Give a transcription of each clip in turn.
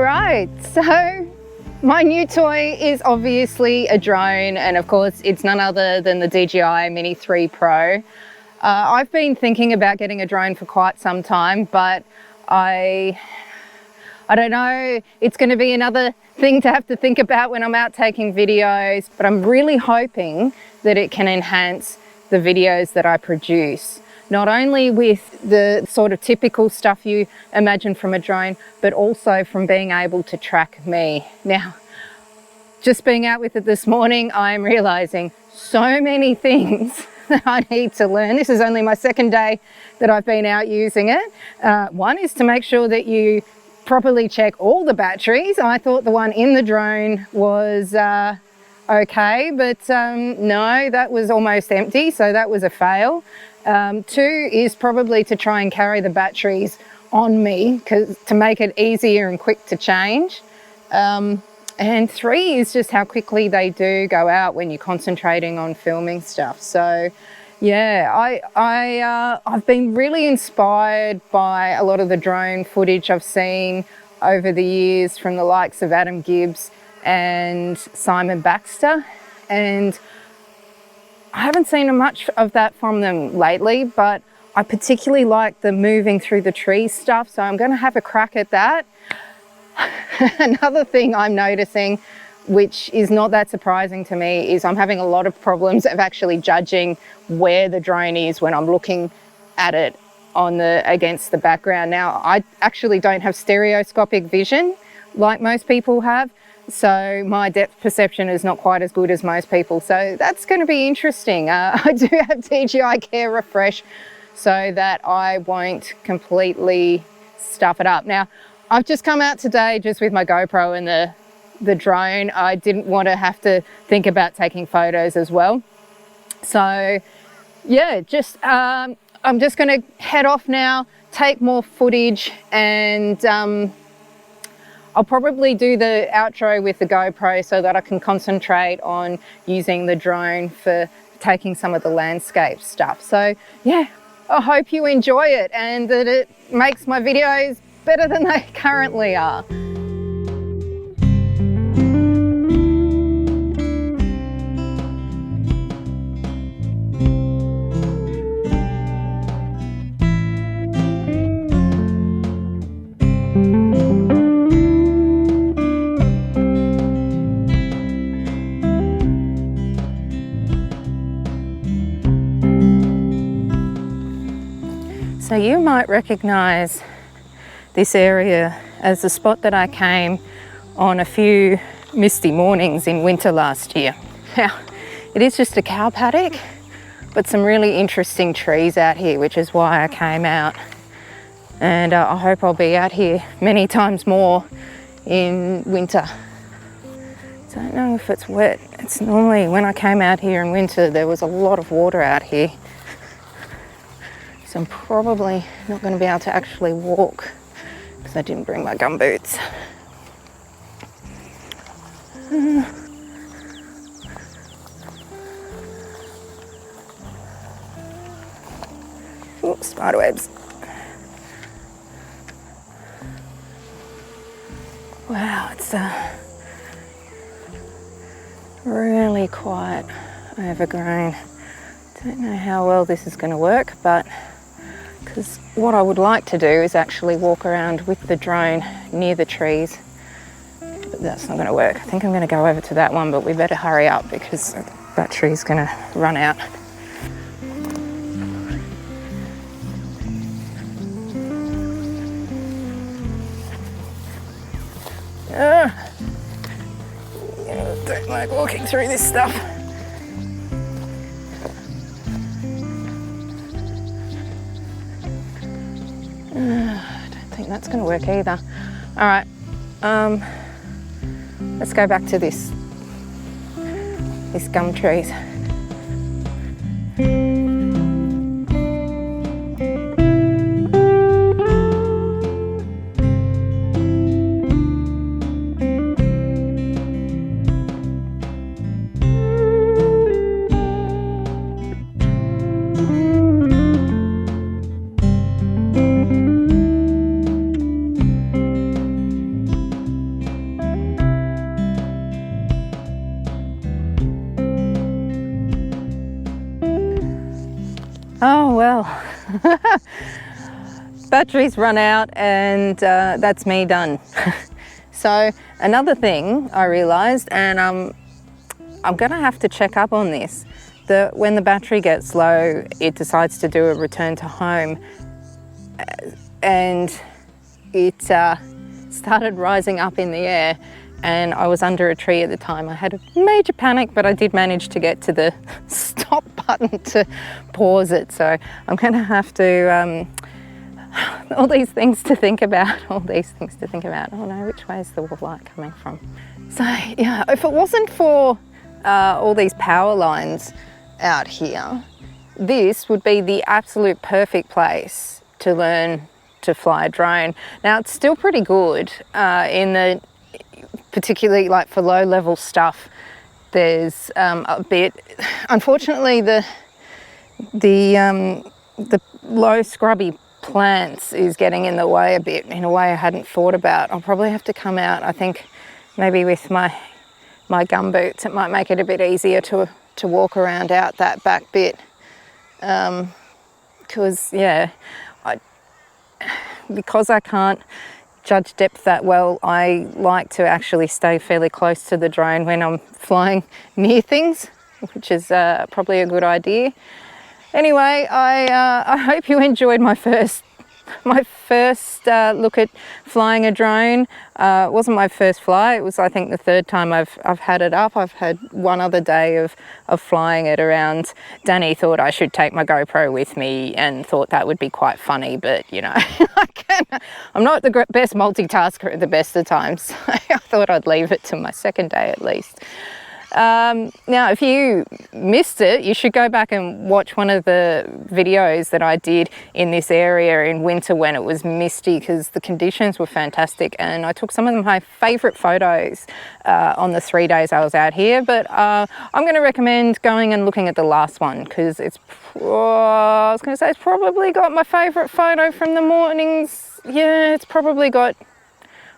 right, so my new toy is obviously a drone, and of course it's none other than the DJI Mini 3 Pro. I've been thinking about getting a drone for quite some time, but I don't know, it's going to be another thing to have to think about when I'm out taking videos, but I'm really hoping that it can enhance the videos that I produce. Not only with the sort of typical stuff you imagine from a drone, but also from being able to track me. Now, just being out with it this morning, I'm realizing so many things that I need to learn. This is only my second day that I've been out using it. One is to make sure that you properly check all the batteries. I thought the one in the drone was okay, but no, that was almost empty, so that was a fail. Two is probably to try and carry the batteries on me to make it easier and quick to change. And three is just how quickly they do go out when you're concentrating on filming stuff. So yeah, I've been really inspired by a lot of the drone footage I've seen over the years from the likes of Adam Gibbs and Simon Baxter, and I haven't seen much of that from them lately, but I particularly like the moving through the trees stuff, so I'm going to have a crack at that. Another thing I'm noticing, which is not that surprising to me, is I'm having a lot of problems of actually judging where the drone is when I'm looking at it against the background. Now, I actually don't have stereoscopic vision like most people have, so my depth perception is not quite as good as most people. So that's going to be interesting. I do have DJI Care Refresh so that I won't completely stuff it up. Now, I've just come out today just with my GoPro and the drone. I didn't want to have to think about taking photos as well. So yeah, I'm just going to head off now, take more footage, and I'll probably do the outro with the GoPro so that I can concentrate on using the drone for taking some of the landscape stuff. So yeah, I hope you enjoy it and that it makes my videos better than they currently are. So you might recognize this area as the spot that I came on a few misty mornings in winter last year. Now, it is just a cow paddock, but some really interesting trees out here, which is why I came out. And I hope I'll be out here many times more in winter. Don't know if it's wet. It's normally, when I came out here in winter, there was a lot of water out here. So I'm probably not going to be able to actually walk because I didn't bring my gum boots. Oh, spiderwebs. Wow, it's really quite overgrown. Don't know how well this is going to work, but because what I would like to do is actually walk around with the drone near the trees, but that's not going to work. I think I'm going to go over to that one, but we better hurry up because the battery's going to run out. Don't like walking through this stuff. I don't think that's going to work either. All right, let's go back to these gum trees. batteries run out, and that's me done. So another thing I realised, and I'm gonna have to check up on this, that when the battery gets low, it decides to do a return to home, and it started rising up in the air, and I was under a tree at the time. I had a major panic, but I did manage to get to the stop button to pause it. So I'm gonna have to, all these things to think about, Oh no, which way is the light coming from? So yeah, if it wasn't for all these power lines out here, this would be the absolute perfect place to learn to fly a drone. Now it's still pretty good in the, particularly like for low level stuff, there's a bit, unfortunately the low scrubby plants is getting in the way a bit, in a way I hadn't thought about. I'll probably have to come out, I think maybe with my gumboots, it might make it a bit easier to walk around out that back bit, because yeah, because I can't judge depth that well, I like to actually stay fairly close to the drone when I'm flying near things, which is probably a good idea. Anyway, I hope you enjoyed my first look at flying a drone. It wasn't my first fly. It was, I think, the third time I've had it up. I've had one other day of flying it around. Danny thought I should take my GoPro with me and thought that would be quite funny, but you know, I'm not the best multitasker at the best of times. So I thought I'd leave it to my second day at least. Now, if you missed it, you should go back and watch one of the videos that I did in this area in winter when it was misty, because the conditions were fantastic, and I took some of my favourite photos on the 3 days I was out here. But I'm going to recommend going and looking at the last one, because it's, I was going to say, it's probably got my favourite photo from the mornings. Yeah, it's probably got,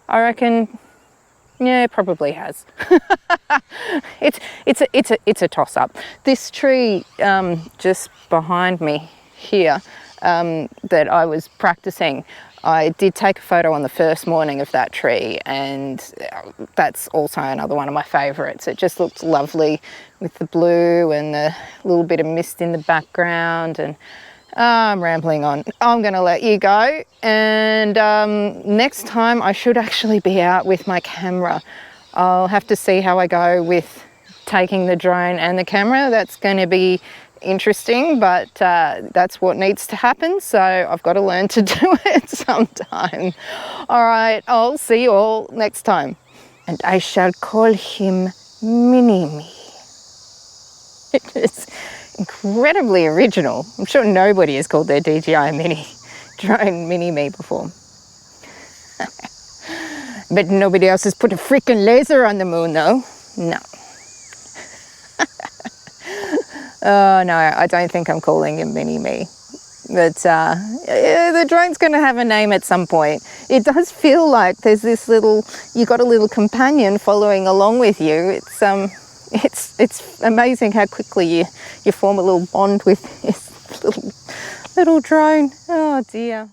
I reckon, yeah, it probably has. It's a toss-up. This tree just behind me here that I was practicing, I did take a photo on the first morning of that tree, and that's also another one of my favourites. It just looks lovely with the blue and the little bit of mist in the background. And I'm rambling on. I'm going to let you go, and next time I should actually be out with my camera. I'll have to see how I go with taking the drone and the camera. That's going to be interesting, but that's what needs to happen, so I've got to learn to do it sometime. All right, I'll see you all next time, and I shall call him Mini-Me. It is incredibly original. I'm sure nobody has called their DJI Mini drone Mini-Me before. But nobody else has put a freaking laser on the moon though. No. Oh no, I don't think I'm calling him Mini-Me. But the drone's going to have a name at some point. It does feel like there's this little, you got a little companion following along with you. It's amazing how quickly you form a little bond with this little drone. Oh dear.